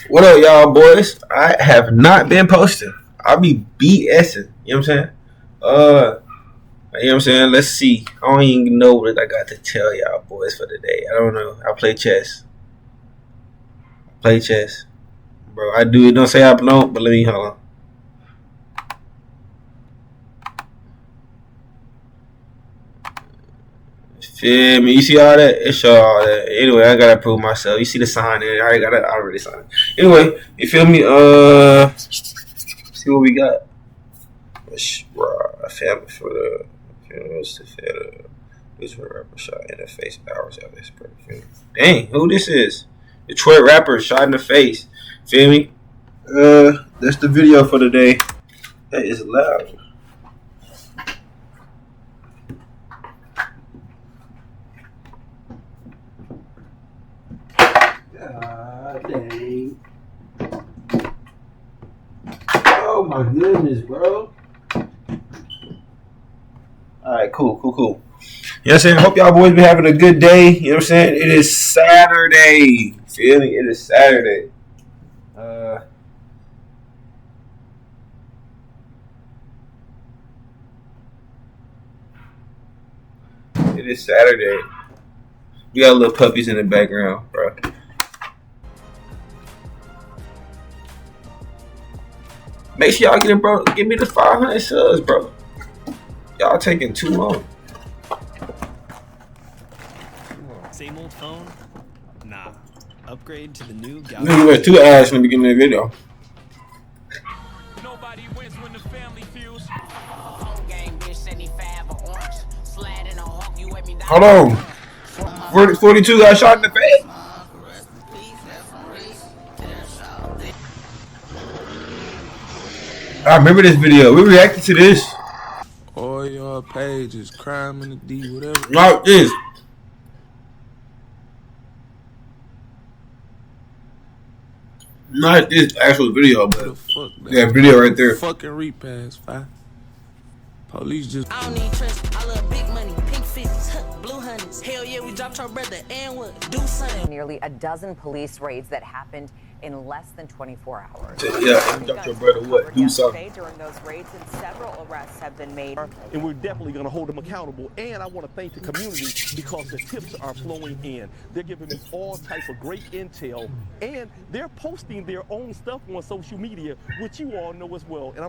What up, y'all boys? I have not been posting. I'll be BSing. You know what I'm saying? You know what I'm saying? Let's see. I don't even know what I got to tell y'all boys for today. I don't know. I play chess. Play chess. Bro, I do it. Don't say I don't, but let me hold on. Feel me? You see all that? It show all that. Anyway, I gotta prove myself. You see the sign there? I already signed it. Anyway, you feel me? See what we got. Family for the funerals to fed this rapper shot in the face hours after his funeral. Dang, who this is? Detroit rapper shot in the face. Feel me? That's the video for the day. That is loud. God dang. Oh my goodness, bro. Alright, cool. You know what I'm saying? Hope y'all boys be having a good day. You know what I'm saying? It is Saturday. Feel me? It is Saturday. It is Saturday. We got little puppies in the background, bro. Make sure y'all get it, bro. Give me the 500 subs, bro. Y'all taking too long. Same old phone? Nah. Upgrade to the new Galaxy. Nigga wear two ads in the beginning of the video. Nobody wins when the family feels. Hold on. 42 got shot in the face. I remember this video. We reacted to this. All your pages, crime in the D, whatever. Not this. Not this actual video, but the fuck, that video right there. Fucking repass, fi. Police just. I don't need trust. I love big money, pink 50s, blue hundreds. Hell yeah, we dropped our brother and what? Do something. Nearly a dozen police raids that happened in less than 24 hours. Yeah, you dropped your brother what? Do something. During those raids, and several arrests have been made. And we're definitely going to hold them accountable. And I want to thank the community because the tips are flowing in. They're giving me all type of great intel, and they're posting their own stuff on social media, which you all know as well. And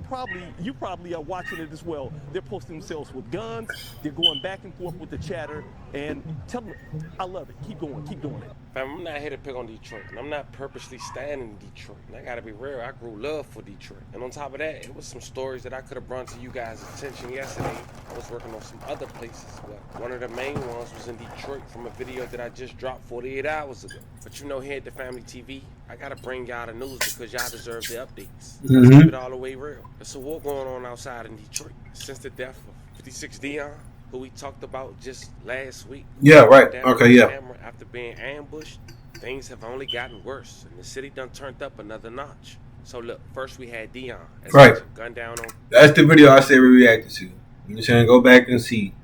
you probably are watching it as well. They're posting themselves with guns. They're going back and forth with the chatter. And tell them, I love it. Keep going. Keep doing it. Fam, I'm not here to pick on Detroit, and I'm not purposely staying in Detroit. And I gotta be real, I grew love for Detroit. And on top of that, it was some stories that I could have brought to you guys' attention yesterday. I was working on some other places, but one of the main ones was in Detroit from a video that I just dropped 48 hours ago. But you know, here at the Family TV, I gotta bring y'all the news because y'all deserve the updates. Keep it all the way real. There's a war going on outside in Detroit since the death of 56 Dion, who we talked about just last week. Yeah, right. Okay, yeah. After being ambushed, things have only gotten worse, and the city done turned up another notch. So look, first we had Dion. Right. Gunned down on. That's the video I said we reacted to. You know, saying go back and see.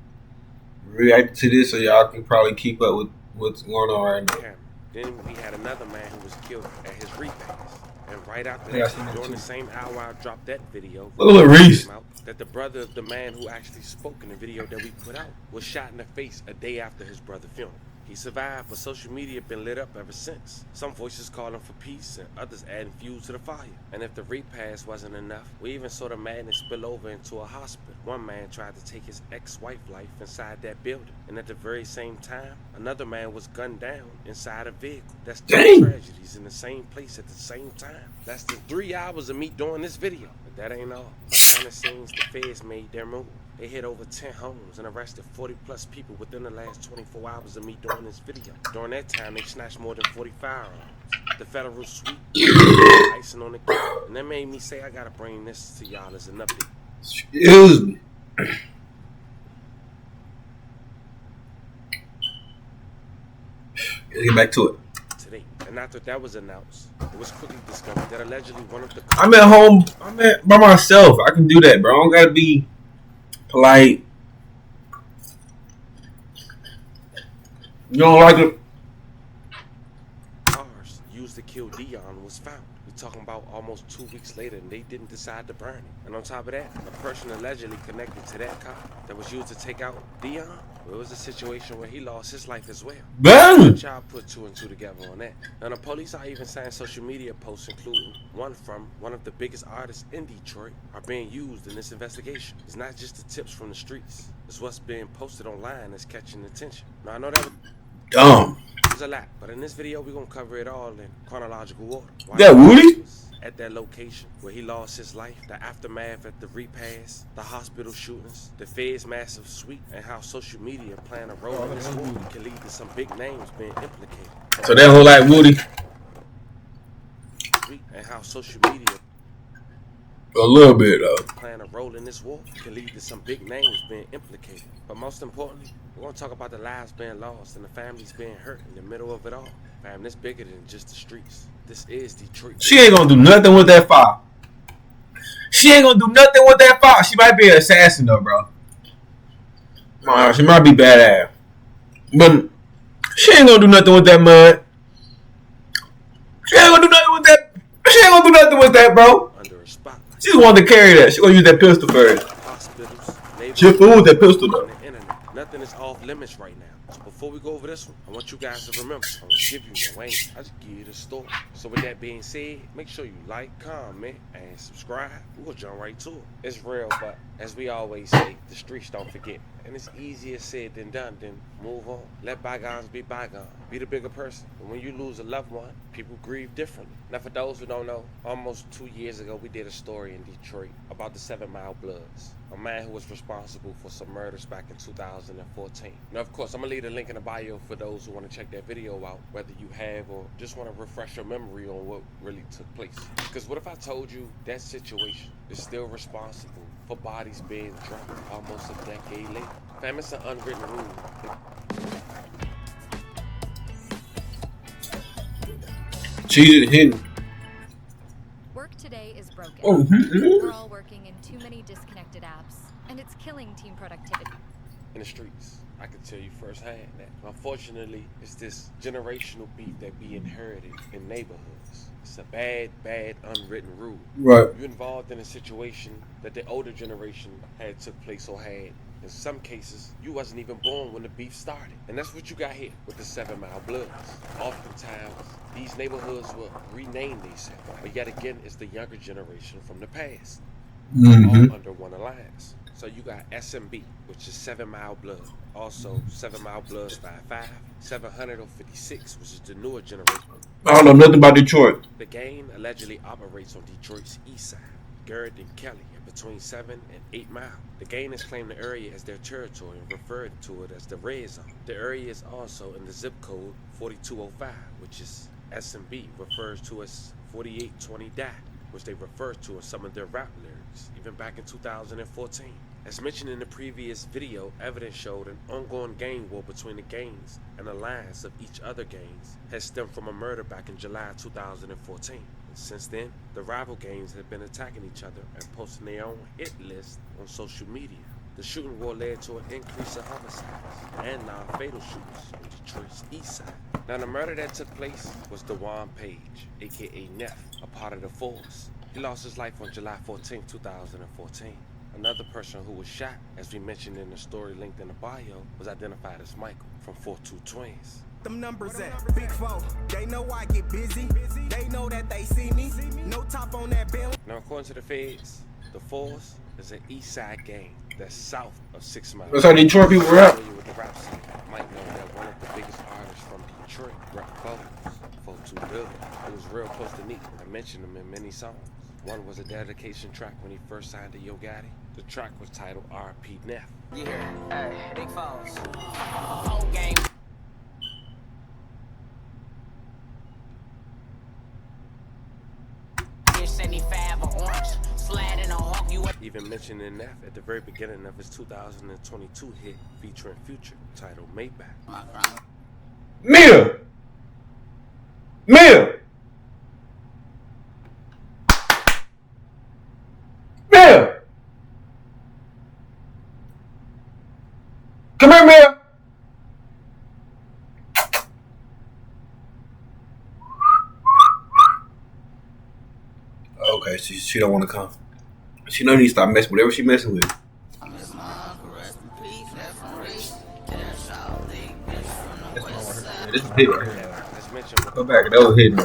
We reacted to this so y'all can probably keep up with what's going on right now. Then we had another man who was killed at his repast. And right after Yeah, that, during the same hour I dropped that video, look at Reese. that the brother of the man who actually spoke in the video that we put out was shot in the face a day after his brother's funeral. He survived, but social media been lit up ever since. Some voices calling for peace and others adding fuel to the fire. And if the repast wasn't enough, we even saw the madness spill over into a hospital. One man tried to take his ex-wife's life inside that building. And at the very same time, another man was gunned down inside a vehicle. That's two tragedies in the same place at the same time. That's the 3 hours of me doing this video. But that ain't all. Behind the scenes, the feds made their move. They hit over 10 homes and arrested 40 plus people within the last 24 hours of me doing this video. During that time, they snatched more than 40 firearms. The federal sweep, icing on the cake. And that made me say I gotta bring this to y'all as an update. Excuse me. Let's get back to it. Today, and after that was announced, it was quickly discovered that allegedly one of the... I'm at home. I'm by myself. I can do that, bro. I don't gotta be polite. You don't like it? Cars used to killed Dion was found. We're talking about almost 2 weeks later, and they didn't decide to burn it. And on top of that, the person allegedly connected to that car that was used to take out Dion, well, it was a situation where he lost his life as well. Bang! Y'all put 2 and 2 together on that. Now, the police are even saying social media posts, including one from one of the biggest artists in Detroit, are being used in this investigation. It's not just the tips from the streets. It's what's being posted online that's catching attention. Now, I know that Dumb. was a lot, but in this video, we're going to cover it all in chronological order. That Woody? At that location where he lost his life, the aftermath at the repass, the hospital shootings, the Fed's massive sweep, and how social media playing a role in this war can lead to some big names being implicated. So that whole like Woody. And how social media A little bit though. playing a role in this war can lead to some big names being implicated. But most importantly, we're going to talk about the lives being lost and the families being hurt in the middle of it all. Fam, this bigger than just the streets. This is Detroit. She ain't gonna do nothing with that file. She ain't gonna do nothing with that file. She might be an assassin though, bro. She might be badass. But she ain't gonna do nothing with that mud. She ain't gonna do nothing with that. She ain't gonna do nothing with that, bro. Under a spotlight. She just wanted to carry that. She gonna use that pistol first. Hospitals, She a fool with that pistol though. on the internet. Nothing is off limits right now. So before we go over this one, I want you guys to remember, I'm gonna give you no aim. I just give you the story. So with that being said, make sure you like, comment, and subscribe. We'll jump right to it. It's real, but as we always say, the streets don't forget. And it's easier said than done. Then move on. Let bygones be bygones. Be the bigger person. And when you lose a loved one, people grieve differently. Now, for those who don't know, almost 2 years ago, we did a story in Detroit about the 7 Mile Bloods, a man who was responsible for some murders back in 2014. Now, of course, I'm gonna leave a link in the bio for those who want to check that video out, whether you have or just want to refresh your memory on what really took place. Because what if I told you that situation is still responsible for bodies being dropped almost a decade later? Fam, it's an unwritten rule. She's hidden. Work today is broken. Oh, We're all working in too many disconnected apps, and it's killing team productivity. In the streets, I can tell you firsthand that unfortunately it's this generational beef that be inherited in neighborhoods. It's a bad unwritten rule. Right. You're involved in a situation that the older generation had took place or had. In some cases, you wasn't even born when the beef started. And that's what you got here with the 7 Mile Bloods. Oftentimes, these neighborhoods will rename themselves, but yet again, it's the younger generation from the past, all under one alliance. So you got SMB, which is 7 Mile Blood. Also, 7 Mile Bloods 55, 756, which is the newer generation. I don't know nothing about Detroit. The gang allegedly operates on Detroit's east side, Garrett and Kelly, and between 7 and 8 Mile. The gang has claimed the area as their territory and referred to it as the red zone. The area is also in the zip code 4205, which is SMB refers to as 4820 DAT, which they refer to in some of their rap lyrics, even back in 2014. As mentioned in the previous video, evidence showed an ongoing gang war between the gangs, and alliance of each other gangs has stemmed from a murder back in July 2014. And since then, the rival gangs have been attacking each other and posting their own hit list on social media. The shooting war led to an increase in homicides and non-fatal shootings on Detroit's east side. Now, the murder that took place was Dewan Page, aka Neff, a part of the force. He lost his life on July 14, 2014. Another person who was shot, as we mentioned in the story linked in the bio, was identified as Michael from 42 Twins. Them numbers at Big 4. They know I get busy. They know that they see me. No top on that bill. Now, according to the feds, the force is an east side gang that's south of 6 Mile. That's how Detroit people rap. Familiar with the rap scene might know that one of the biggest artists from Detroit, rap vocals, 42 Billy, who was real close to Neat. I mentioned him in many songs. One was a dedication track when he first signed to Yo Gotti. The track was titled R.P. Neff. You hear it? Hey, Big Foes. Whole game. Even mentioning Neff at the very beginning of his 2022 hit featuring Future, titled Maybach. Mia! Mia! Mia! Come here, Mia! Okay, she don't want to come. She know you need to stop messing whatever she messing with. This is hit right here. Go back. That was hidden.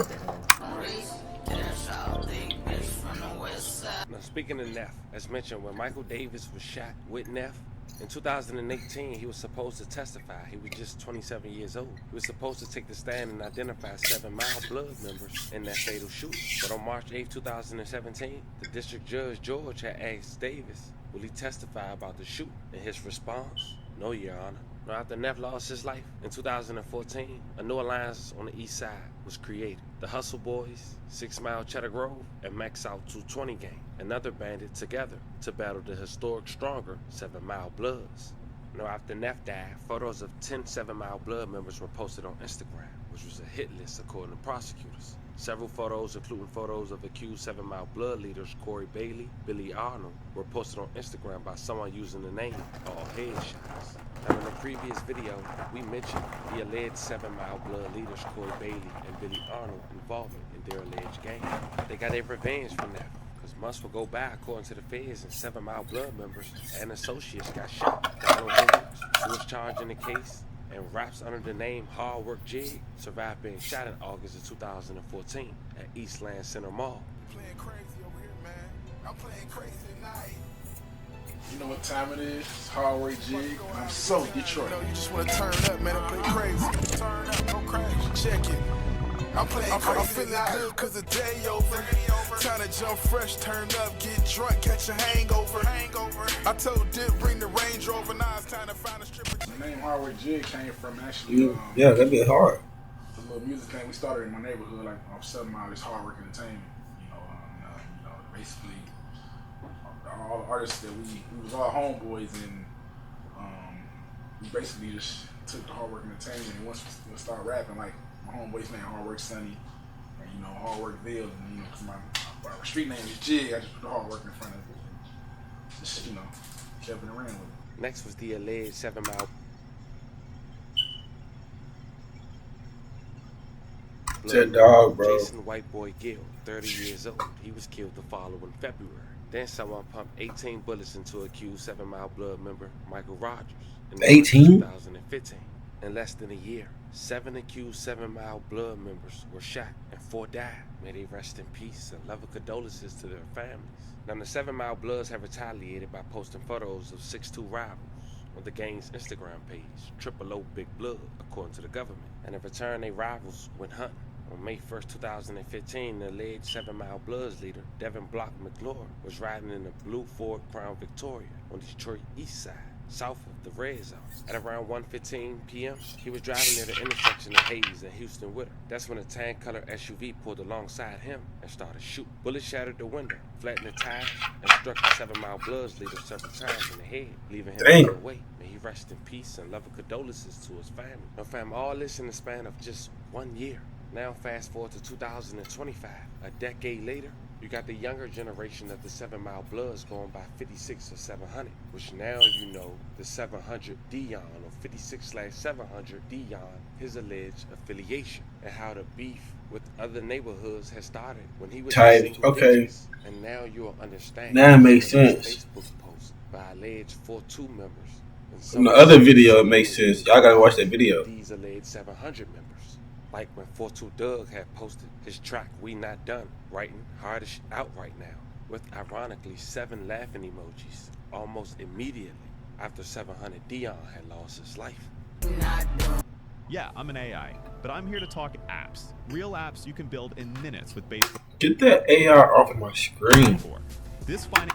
Now, speaking of Neff, as mentioned, when Michael Davis was shot with Neff, in 2018, he was supposed to testify. He was just 27 years old. He was supposed to take the stand and identify 7 Mile Blood members in that fatal shooting. But on March 8, 2017, the district judge, George, had asked Davis, will he testify about the shooting? And his response, no, Your Honor. Now, after Neff lost his life in 2014, a new alliance on the east side was created. The Hustle Boys, 6 Mile Cheddar Grove, and Max Out 220 gang, another bandit together to battle the historic stronger 7 Mile Bloods. Now, after Neff died, photos of 10 7 Mile Blood members were posted on Instagram, which was a hit list according to prosecutors. Several photos, including photos of accused 7 Mile Blood leaders Corey Bailey, Billy Arnold, were posted on Instagram by someone using the name All Headshots. Now, in the previous video, we mentioned the alleged 7 Mile Blood leaders Corey Bailey and Billy Arnold involvement in their alleged gang. They got their revenge from that, because months will go by according to the feds, and 7 Mile Blood members and associates got shot. Donald Hendricks, who was charged in the case and raps under the name Hard Work Jig, survived being shot in August of 2014 at Eastland Center Mall. Playing crazy over here, man. I'm playing crazy tonight. You know what time it is? It's Hard Work Jig. I'm so Detroit. You just want to turn up, man. I play crazy. Turn up, go crazy. Check it. I'm playing crazy. I'm feeling good because the day over. Time to jump fresh, turn up, get drunk, catch a hangover. I told Dip, bring the Range Rover. Now it's time to find a stripper. The name Hard Work Jig came from actually. Yeah, that'd be hard. The little music thing we started in my neighborhood, like off 7 Mile, this Hard Work Entertainment. Basically, all the artists that we was all homeboys, and we basically just took the Hard Work Entertainment, and once we started rapping, like my homeboy's name Hard Work Sunny, and Hard Work Ville, and cause my street name is Jig, I just put the Hard Work in front of it. Just kept it around with it. Next was the alleged 7 Mile That dog, bro. Jason White Boy Gill, 30 years old. He was killed the following February. Then someone pumped 18 bullets into accused 7 Mile Blood member Michael Rogers in 18? 2015. In less than a year, 7 accused 7 Mile Blood members were shot and 4 died. May they rest in peace and love and condolences to their families. Now, the 7 Mile Bloods have retaliated by posting photos of 6'2" rivals on the gang's Instagram page, Triple O Big Blood, according to the government. And in return, they rivals went hunting. On May 1st, 2015, the alleged 7 Mile Bloods leader, Devin Block McClure, was riding in a blue Ford Crown Victoria on Detroit East Side, south of the Red Zone. At around 1:15 p.m., he was driving near the intersection of Hayes and Houston Witter. That's when a tan-colored SUV pulled alongside him and started shooting. Bullets shattered the window, flattened the tires, and struck the 7 Mile Bloods leader several times in the head, leaving him away. May he rest in peace and love and condolences to his family. Now, fam, all this in the span of just 1 year. Now fast forward to 2025, a decade later, you got the younger generation of the 7 Mile Bloods going by 56 or 700, which now you know the 700 Dion or 56/700 Dion, his alleged affiliation, and how the beef with other neighborhoods has started when he was digits, and now you'll understand. Now it makes sense. Facebook post by alleged 4-2 members. From the other video, it makes sense. Y'all gotta watch that video. These alleged 700 members. Like when 4-2 Doug had posted his track We Not Done, writing hardest out right now, with ironically 7 laughing emojis almost immediately after 700 Dion had lost his life. Yeah, I'm an AI, but I'm here to talk apps. Real apps you can build in minutes with basic. Get that AR off my screen. This finding.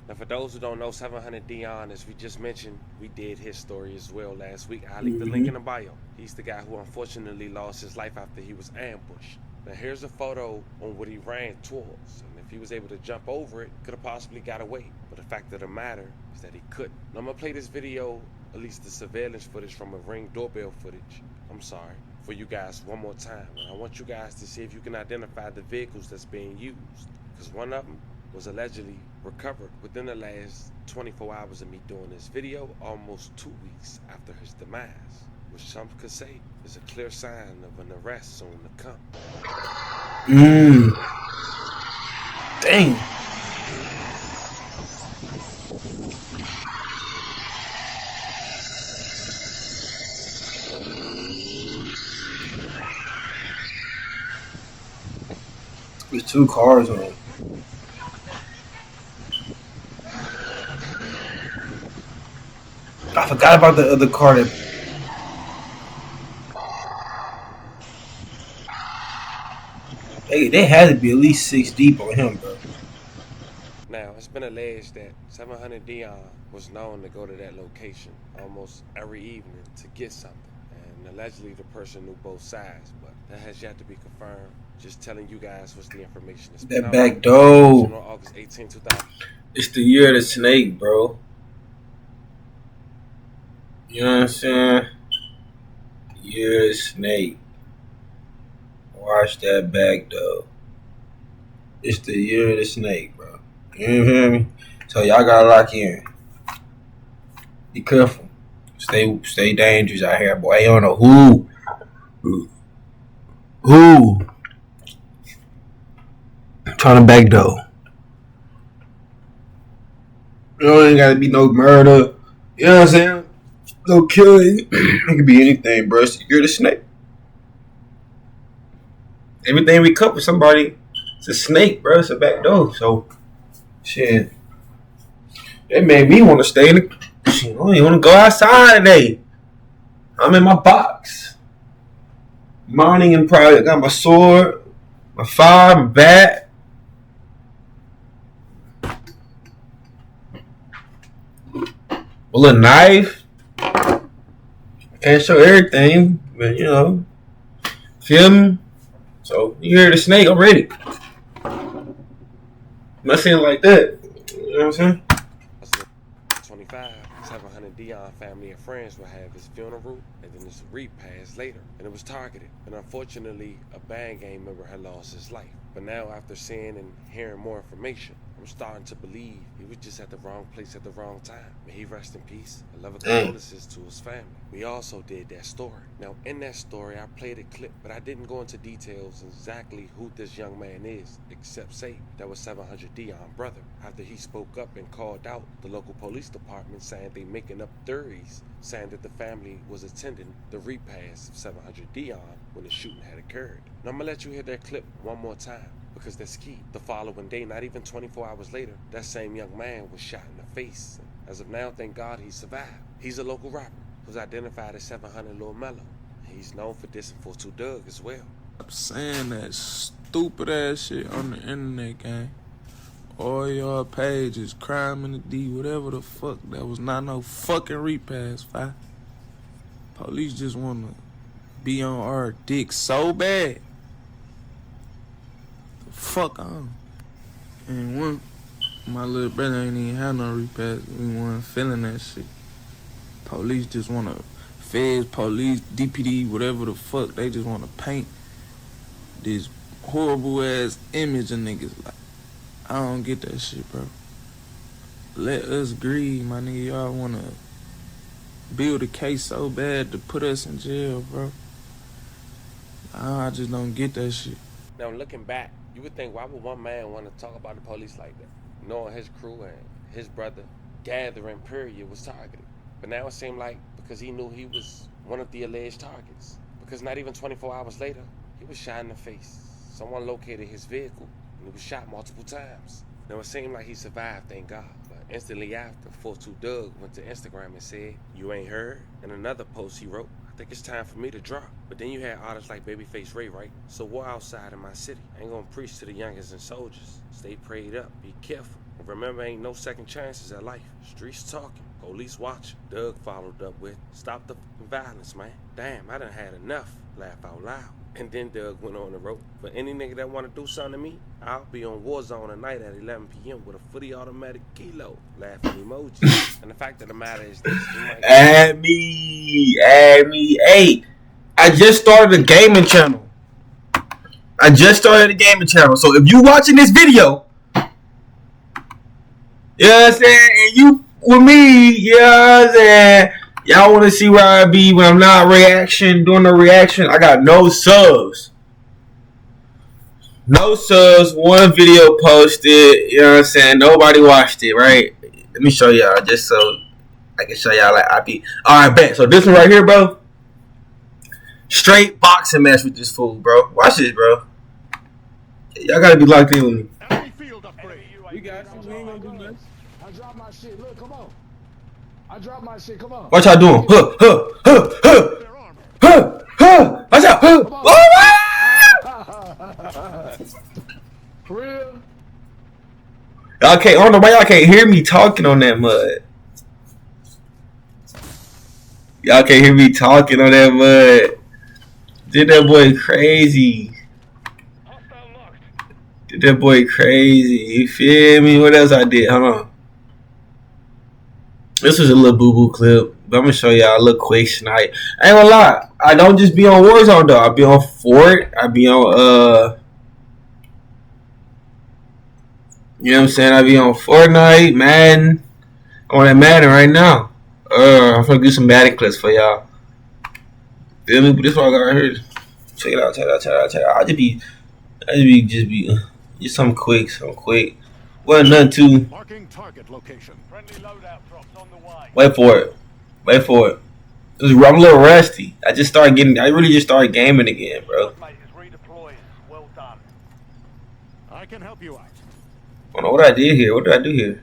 Now, for those who don't know, 700 Dion, as we just mentioned, we did his story as well last week. I'll leave the link in the bio. He's the guy who unfortunately lost his life after he was ambushed. Now, here's a photo on what he ran towards. And if he was able to jump over it, could have possibly got away. But the fact of the matter is that he couldn't. Now, I'm going to play this video, at least the surveillance footage from a Ring doorbell footage. I'm sorry. For you guys one more time. And I want you guys to see if you can identify the vehicles that's being used. Because one of them was allegedly recovered within the last 24 hours of me doing this video, almost 2 weeks after his demise. which some could say is a clear sign of an arrest soon to come. Dang. There's 2 cars on it. I forgot about the other car that. They had to be at least 6 deep on him, bro. Now, it's been alleged that 700 Dion was known to go to that location almost every evening to get something. And allegedly the person knew both sides, but that has yet to be confirmed. Just telling you guys what's the information. That back door. On August 18, 2000. It's the year of the snake, bro. You know what I'm saying? Year of the snake. Watch that back door. It's the year of the snake, bro. You feel me? So y'all gotta lock in. Be careful. Stay dangerous out here, boy. You don't know who trying to back door. You know, ain't gotta be no murder. You know what I'm saying? No killing. It could be anything, bro. It's the year of the snake. Everything we cut with somebody, it's a snake, bro. It's a back door. So, shit. That made me want to stay in the. Shit, I don't even want to go outside today. I'm in my box. Mining and probably got my sword, my fire, my bat. A little knife. I can't show everything, but you know. Feel me? So, you hear the snake, I'm ready. Not saying like that. You know what I'm saying? 25, 700 Dion family and friends will have his funeral and then his repast later. And it was targeted. And unfortunately, a band gang member had lost his life. But now, after seeing and hearing more information, I'm starting to believe he was just at the wrong place at the wrong time. May he rest in peace. I love condolences to his family. We also did that story. Now, in that story, I played a clip, but I didn't go into details exactly who this young man is, except say that was 700 Dion brother. After he spoke up and called out the local police department saying they making up theories, saying that the family was attending the repast of 700 Dion when the shooting had occurred. Now, I'm gonna let you hear that clip one more time, because that's key. The following day, not even 24 hours later, that same young man was shot in the face. As of now, thank God he survived. He's a local rapper who's identified as 700 Lil Mello. He's known for dissing 42 Doug as well. I'm saying that stupid ass shit on the internet, gang. All y'all pages, crime in the D, whatever the fuck. That was not no fucking repass, fi. Police just wanna be on our dick so bad. The fuck on. And one, my little brother ain't even had no repass. We weren't feeling that shit. Police just wanna, feds, police, DPD, whatever the fuck, they just wanna paint this horrible ass image of niggas. Like, I don't get that shit, bro. Let us grieve, my nigga. Y'all wanna build a case so bad to put us in jail, bro. I just don't get that shit. Now, looking back, you would think, why would one man want to talk about the police like that? Knowing his crew and his brother gathering period was targeted. But now it seemed like because he knew he was one of the alleged targets. Because not even 24 hours later, he was shot in the face. Someone located his vehicle and he was shot multiple times. Now it seemed like he survived, thank God. But instantly after, 42 Doug went to Instagram and said, "You ain't heard?" In another post he wrote, "I think it's time for me to drop." But then you had artists like Babyface Ray, right? So war outside in my city. I ain't gonna preach to the youngest and soldiers. Stay prayed up, be careful. And remember, ain't no second chances at life. Streets talking, police watching. Doug followed up with, "Stop the violence, man. Damn, I done had enough." Laugh out loud. And then Doug went on and wrote, "For any nigga that wanna do something to me, I'll be on Warzone tonight at 11 p.m. with a fully automatic kilo." Laughing emoji. And the fact of the matter is this. Add me. Hey, I just started a gaming channel. So if you watching this video, you know what I'm saying, and you with me, you know what I'm saying, Y'all want to see where I be when I'm not doing the reaction? I got no subs. No subs, one video posted, you know what I'm saying? Nobody watched it, right? Let me show y'all just so I can show y'all like I be. Alright, bet. So this one right here, bro. Straight boxing match with this fool, bro. Watch this, bro. Y'all gotta be locked in with me. You got you. We ain't gonna do nothing. I dropped my shit. Look, come on. I dropped my shit. Come on. What y'all doing? Watch out. For real? Y'all can't. I don't know why y'all can't hear me talking on that mud. Y'all can't hear me talking on that mud. Did that boy crazy. Did that boy crazy. You feel me? What else I did? Hold on. This was a little boo-boo clip. But I'm going to show y'all a little quick tonight. I ain't gonna lie. I don't just be on Warzone, though. I be on Fort. I be on, you know what I'm saying? I be on Fortnite, Madden. I'm on that Madden right now. I'm going to do some Madden clips for y'all. Feel me? But this one I got right here. Check it out. I just be something quick. Wasn't nothing too. Marking target location. Friendly loadout drops on the way. Wait for it. I'm a little rusty. I really just started gaming again, bro. Well done. I can help you out. I don't know what I did here. What did I do here?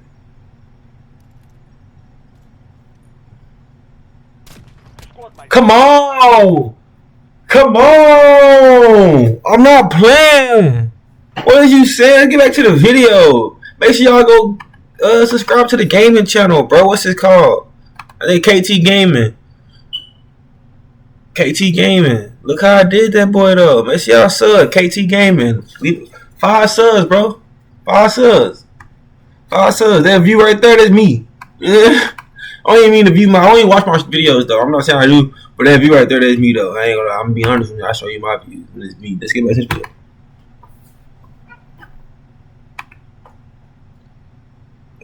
Come on! I'm not playing. What did you say? Get back to the video. Make sure y'all go subscribe to the gaming channel, bro. What's it called? I think KT Gaming. Look how I did that, boy, though. Make sure y'all sub. KT Gaming. 5 subs, bro. 5 subs. That view right there, that's me. Yeah. I don't even mean to view I don't even watch my videos, though. I'm not saying I do, but that view right there, that's me, though. I ain't gonna lie. I'm gonna be honest with you. I'll show you my view. It's me. Let's get back to this video.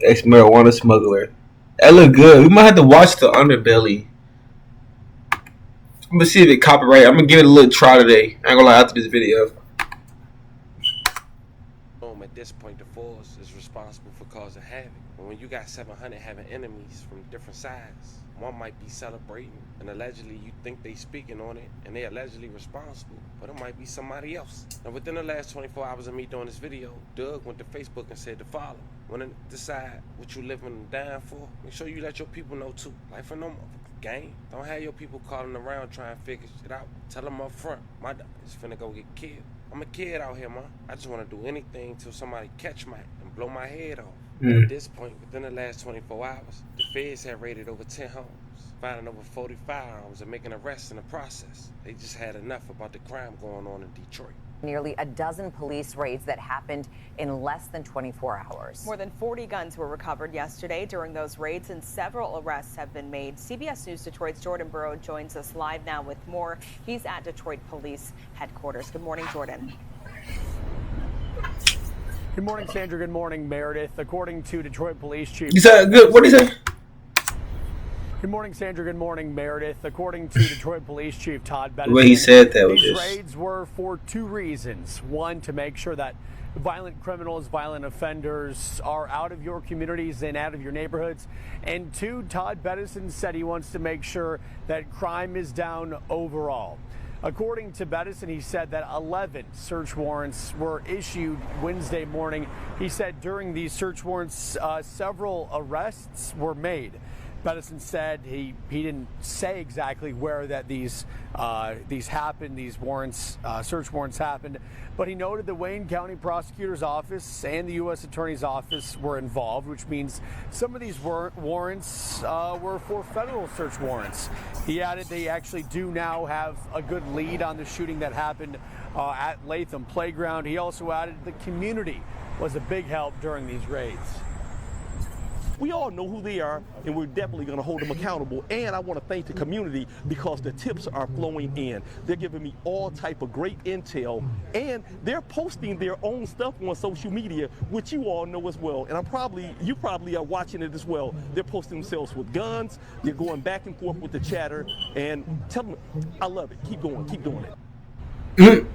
Ex-marijuana smuggler. That look good. We might have to watch the underbelly. I'm gonna see if it copyright. I'm gonna give it a little try today. I ain't gonna lie, after this video. At this point, the force is responsible for causing havoc. But when you got 700 having enemies from different sides, one might be celebrating, and allegedly you think they speaking on it, and they allegedly responsible, but it might be somebody else. And within the last 24 hours of me doing this video, Doug went to Facebook and said to follow. When to decide what you living and dying for, make sure you let your people know too. Like for no game. Don't have your people calling around trying to figure shit out. Tell them up front, my dog is finna go get killed. I'm a kid out here, man. I just want to do anything till somebody catch me and blow my head off. At this point, within the last 24 hours, the feds have raided over 10 homes, finding over 40 firearms and making arrests in the process. They just had enough about the crime going on in Detroit. Nearly a dozen police raids that happened in less than 24 hours. More than 40 guns were recovered yesterday during those raids, and several arrests have been made. CBS News Detroit's Jordan Burrow joins us live now with more. He's at Detroit Police Headquarters. Good morning, Jordan. Good morning, Sandra. Good morning, Meredith. According to Detroit Police Chief... You said good. What did he say? Good morning, Sandra. Good morning, Meredith. According to Detroit Police Chief Todd Bettison, the way he said that was these just... raids were for 2 reasons. One, to make sure that violent criminals, violent offenders are out of your communities and out of your neighborhoods. And 2, Todd Bettison said he wants to make sure that crime is down overall. According to Bettison, he said that 11 search warrants were issued Wednesday morning. He said during these search warrants, several arrests were made. Bettison said he didn't say exactly where that these happened, these warrants, search warrants happened, but he noted the Wayne County Prosecutor's Office and the U.S. Attorney's Office were involved, which means some of these warrants were for federal search warrants. He added they actually do now have a good lead on the shooting that happened at Latham Playground. He also added the community was a big help during these raids. We all know who they are, and we're definitely going to hold them accountable. And I want to thank the community because the tips are flowing in. They're giving me all type of great intel, and they're posting their own stuff on social media, which you all know as well. And you probably are watching it as well. They're posting themselves with guns. They're going back and forth with the chatter, and tell them, I love it. Keep going. Keep doing it.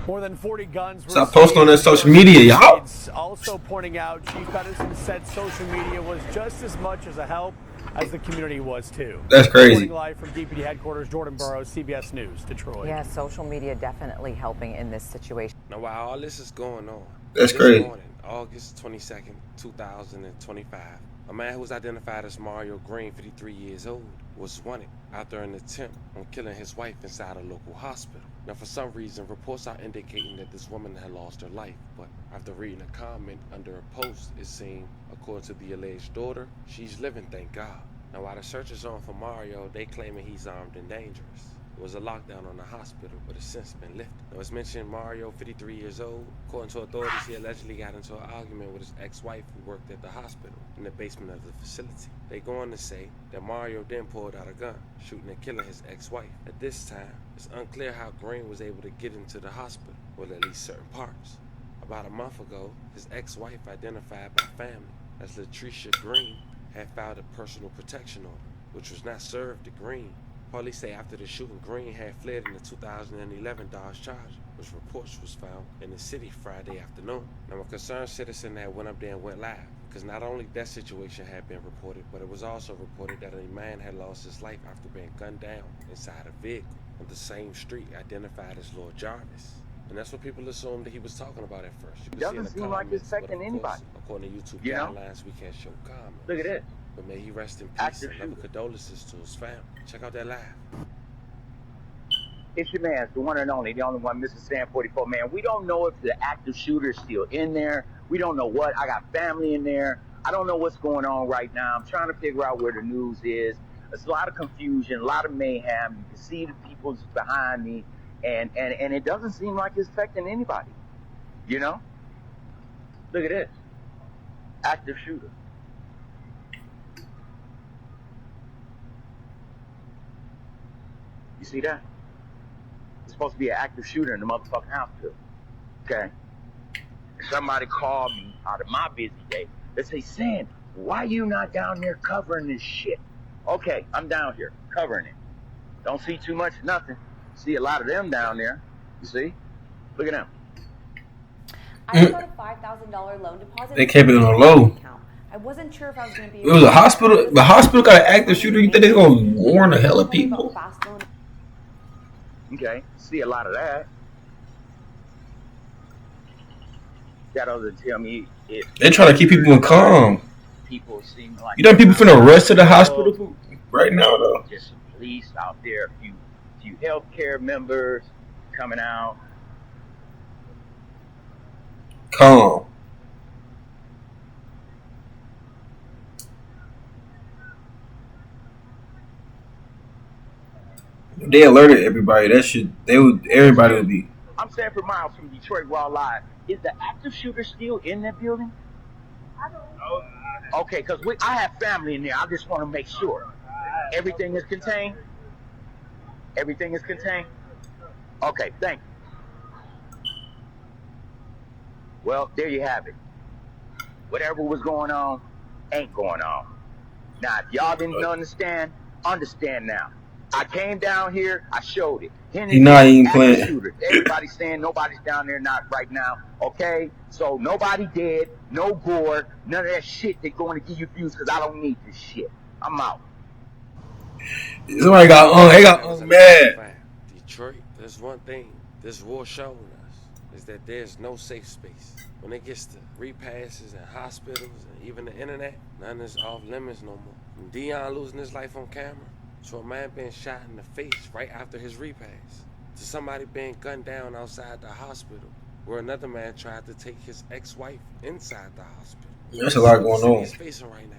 More than 40 guns were Stop posting on that social media, y'all. Also pointing out, Chief Edison said social media was just as much as a help as the community was too. That's crazy. Reporting live from DPD headquarters, Jordan Burroughs, CBS News, Detroit. Yeah, social media definitely helping in this situation. Now, while all this is going on, that's this crazy. Morning, August 22nd, 2025, a man who was identified as Mario Green, 53 years old, was wanted after an attempt on killing his wife inside a local hospital. Now, for some reason, reports are indicating that this woman had lost her life, but after reading a comment under a post, it seemed, according to the alleged daughter, she's living, thank God. Now, while the search is on for Mario, they claiming he's armed and dangerous. There was a lockdown on the hospital, but it's since been lifted. Now, it's mentioned Mario, 53 years old. According to authorities, he allegedly got into an argument with his ex-wife who worked at the hospital in the basement of the facility. They go on to say that Mario then pulled out a gun, shooting and killing his ex-wife. At this time, it's unclear how Green was able to get into the hospital, or at least certain parts. About a month ago, his ex-wife, identified by family as Latricia Green, had filed a personal protection order, which was not served to Green. Police say after the shooting, Green had fled in the 2011 Dodge Charger, which reports was found in the city Friday afternoon. Now, a concerned citizen that went up there and went live, because not only that situation had been reported, but it was also reported that a man had lost his life after being gunned down inside a vehicle on the same street identified as Lord Jarvis. And that's what people assumed that he was talking about at first. You doesn't seem like it's affecting anybody. According to YouTube guidelines, we can't show comments. Look at this. But may he rest in peace and love condolences to his family. Check out that live. It's your man, the one and only, the only one, Mr. Sam 44. Man, we don't know if the active shooter is still in there. We don't know what. I got family in there. I don't know what's going on right now. I'm trying to figure out where the news is. There's a lot of confusion, a lot of mayhem. You can see the people behind me, and it doesn't seem like it's affecting anybody. You know? Look at this. Active shooter. You see that? It's supposed to be an active shooter in the motherfucking hospital. Okay? Somebody called me out of my busy day. They say, Sam, why you not down there covering this shit? Okay, I'm down here covering it. Don't see too much, nothing. See a lot of them down there. You see? Look at them. I got a $5,000 loan deposit. They kept it on the low. I wasn't sure if I was going to be. It was a hospital. The hospital got an active shooter. You think they're gonna warn the hell of people? Okay, see a lot of that. That doesn't tell me if They try to keep people calm. people seem like You know people finna rush to the hospital right now though. just some police out there, a few healthcare members coming out. Calm. They alerted everybody. That shit. Everybody would be. I'm Sanford Miles from Detroit Raw Live. Is the active shooter still in that building? I don't know. Okay, because I have family in there. I just want to make sure. Everything is contained? Everything is contained? Okay, thank you. Well, there you have it. Whatever was going on, ain't going on. Now, if y'all didn't understand now. I came down here, I showed it. He not even playing. Shooter. Everybody's saying nobody's down there not right now, okay? So nobody dead, no gore, none of that shit that's going to give you views because I don't need this shit. I'm out. Somebody got mad. Detroit, there's one thing this war showing us is that there's no safe space. When it gets to repasses and hospitals and even the internet, none is off limits no more. From Dion losing his life on camera, to a man being shot in the face right after his repass, to somebody being gunned down outside the hospital, where another man tried to take his ex-wife inside the hospital. There's a lot going on. He's facing right now.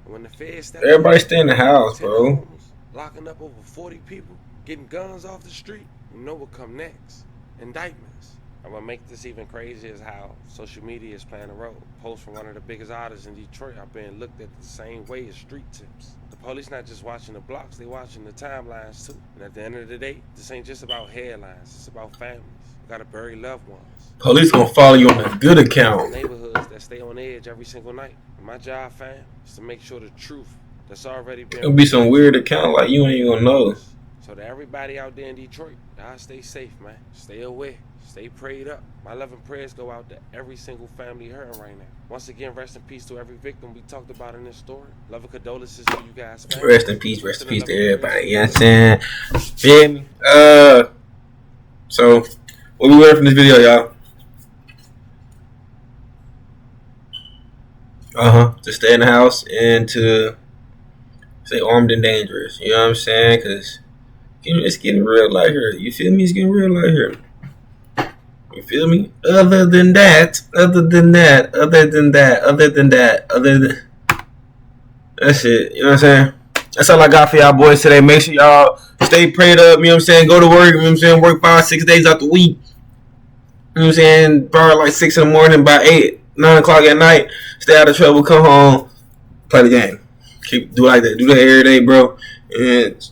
And when the feds Everybody stay in the house, bro. homes, locking up over 40 people, getting guns off the street, you know what come next? Indictments. And what makes this even crazier is how social media is playing a role. Posts from one of the biggest artists in Detroit are being looked at the same way as street tips. The police not just watching the blocks, they watching the timelines too. And at the end of the day, this ain't just about headlines, it's about families. We gotta bury loved ones. Police gonna follow you on a good account. Neighborhoods that stay on edge every single night. And my job, fam, is to make sure the truth that's already been... It'll be some weird account like you ain't even gonna know. So to everybody out there in Detroit, y'all stay safe, man. Stay aware. Stay prayed up. My love and prayers go out to every single family hurting right now. Once again, rest in peace to every victim we talked about in this story. Love and condolences to you guys. Family. Rest in peace to everybody. You know what I'm saying? Feel me? So, what we learned from this video, y'all? To stay in the house and to stay armed and dangerous. You know what I'm saying? Because it's getting real out here. You feel me? It's getting real out here. You feel me? Other than that, that's it. You know what I'm saying? That's all I got for y'all boys today. Make sure y'all stay prayed up. You know what I'm saying? Go to work. You know what I'm saying? Work 5-6 days out the week. You know what I'm saying? Probably like 6 in the morning, by 8, 9 o'clock at night. Stay out of trouble. Come home. Play the game. Do like that. Do that every day, bro. And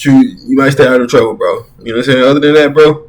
you might stay out of trouble, bro. You know what I'm saying? Other than that, bro,